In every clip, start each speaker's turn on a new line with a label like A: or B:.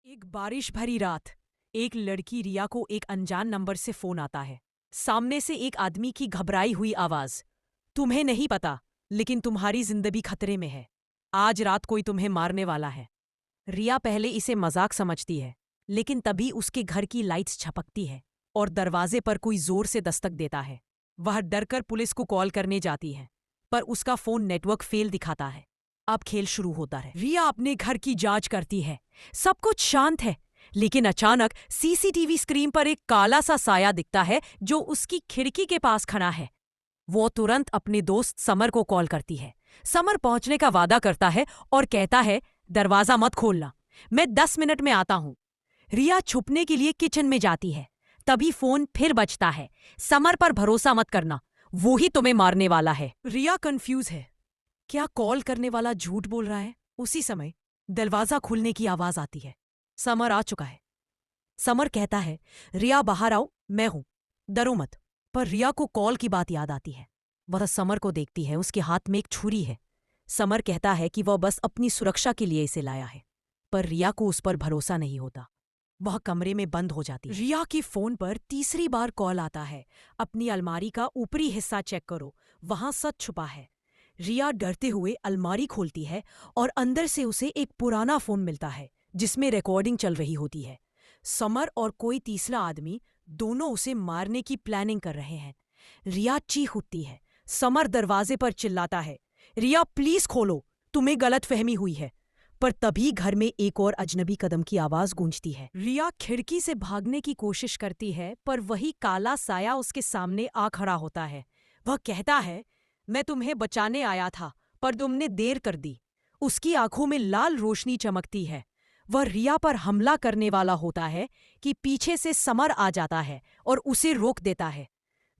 A: एक बारिश भरी रात, एक लड़की रिया को एक अनजान नंबर से फोन आता है। सामने से एक आदमी की घबराई हुई आवाज, तुम्हें नहीं पता, लेकिन तुम्हारी जिंदगी खतरे में है। आज रात कोई तुम्हें मारने वाला है। रिया पहले इसे मजाक समझती है, लेकिन तभी उसके घर की लाइट्स झपकती है और दरवाजे पर कोई जोर से दस्तक देता है। वह डरकर पुलिस को कॉल करने जाती है, पर उसका फोन नेटवर्क फेल दिखाता है। अब खेल शुरू होता है। रिया अपने घर की जांच करती है, सब कुछ शांत है, लेकिन अचानक सीसीटीवी स्क्रीन पर एक काला सा साया दिखता है जो उसकी खिड़की के पास खड़ा है। वो तुरंत अपने दोस्त समर को कॉल करती है। समर पहुंचने का वादा करता है और कहता है, दरवाजा मत खोलना, मैं 10 मिनट में आता हूं। रिया छुपने के लिए किचन में जाती है। तभी फोन फिर बजता है। समर पर भरोसा मत करना, वो ही तुम्हें मारने वाला है। रिया कंफ्यूज है, क्या कॉल करने वाला झूठ बोल रहा है? उसी समय दरवाजा खुलने की आवाज आती है। समर आ चुका है। समर कहता है, रिया बाहर आओ, मैं हूं, डरो मत। पर रिया को कॉल की बात याद आती है। वह समर को देखती है, उसके हाथ में एक छुरी है। समर कहता है कि वह बस अपनी सुरक्षा के लिए इसे लाया है, पर रिया को उस पर भरोसा नहीं होता। वह कमरे में बंद हो जाती है। रिया के फोन पर तीसरी बार कॉल आता है, अपनी अलमारी का ऊपरी हिस्सा चेक करो, वहां सच छुपा है। रिया डरते हुए अलमारी खोलती है और अंदर से उसे एक पुराना फोन मिलता है जिसमें रिकॉर्डिंग चल रही होती है। समर और कोई तीसरा आदमी दोनों उसे मारने की प्लानिंग कर रहे हैं। रिया चीख उठती है। समर दरवाजे पर चिल्लाता है, रिया प्लीज खोलो, तुम्हें गलतफहमी हुई है। पर तभी घर में एक और अजनबी कदम की आवाज गूंजती है। रिया खिड़की से भागने की कोशिश करती है, पर वही काला साया उसके सामने आ खड़ा होता है। वह कहता है, मैं तुम्हें बचाने आया था, पर तुमने देर कर दी। उसकी आंखों में लाल रोशनी चमकती है। वह रिया पर हमला करने वाला होता है कि पीछे से समर आ जाता है और उसे रोक देता है।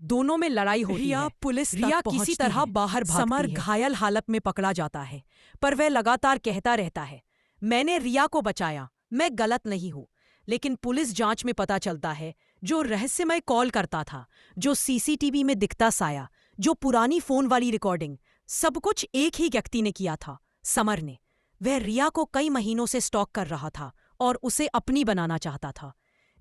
A: दोनों में लड़ाई होती है। रिया किसी तरह बाहर भागती है। समर घायल हालत में पकड़ा जाता है, पर वह लगातार कहता रहता है, मैंने रिया को बचाया, मैं गलत नहीं हूं। लेकिन पुलिस जांच में पता चलता है, जो रहस्यमय कॉल करता था, जो सीसीटीवी में दिखता साया, जो पुरानी फोन वाली रिकॉर्डिंग, सब कुछ एक ही व्यक्ति ने किया था, समर ने। वह रिया को कई महीनों से स्टॉक कर रहा था और उसे अपनी बनाना चाहता था।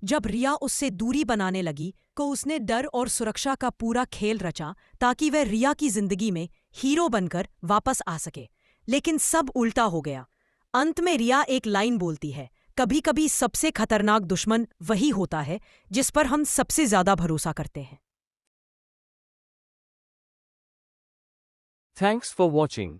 A: जब रिया उससे दूरी बनाने लगी तो उसने डर और सुरक्षा का पूरा खेल रचा ताकि वह रिया की जिंदगी में हीरो बनकर वापस आ सके। लेकिन सब उल्टा हो गया। अंत में रिया एक लाइन बोलती है, कभी कभी सबसे खतरनाक दुश्मन वही होता है जिस पर हम सबसे ज्यादा भरोसा करते हैं।
B: Thanks for watching.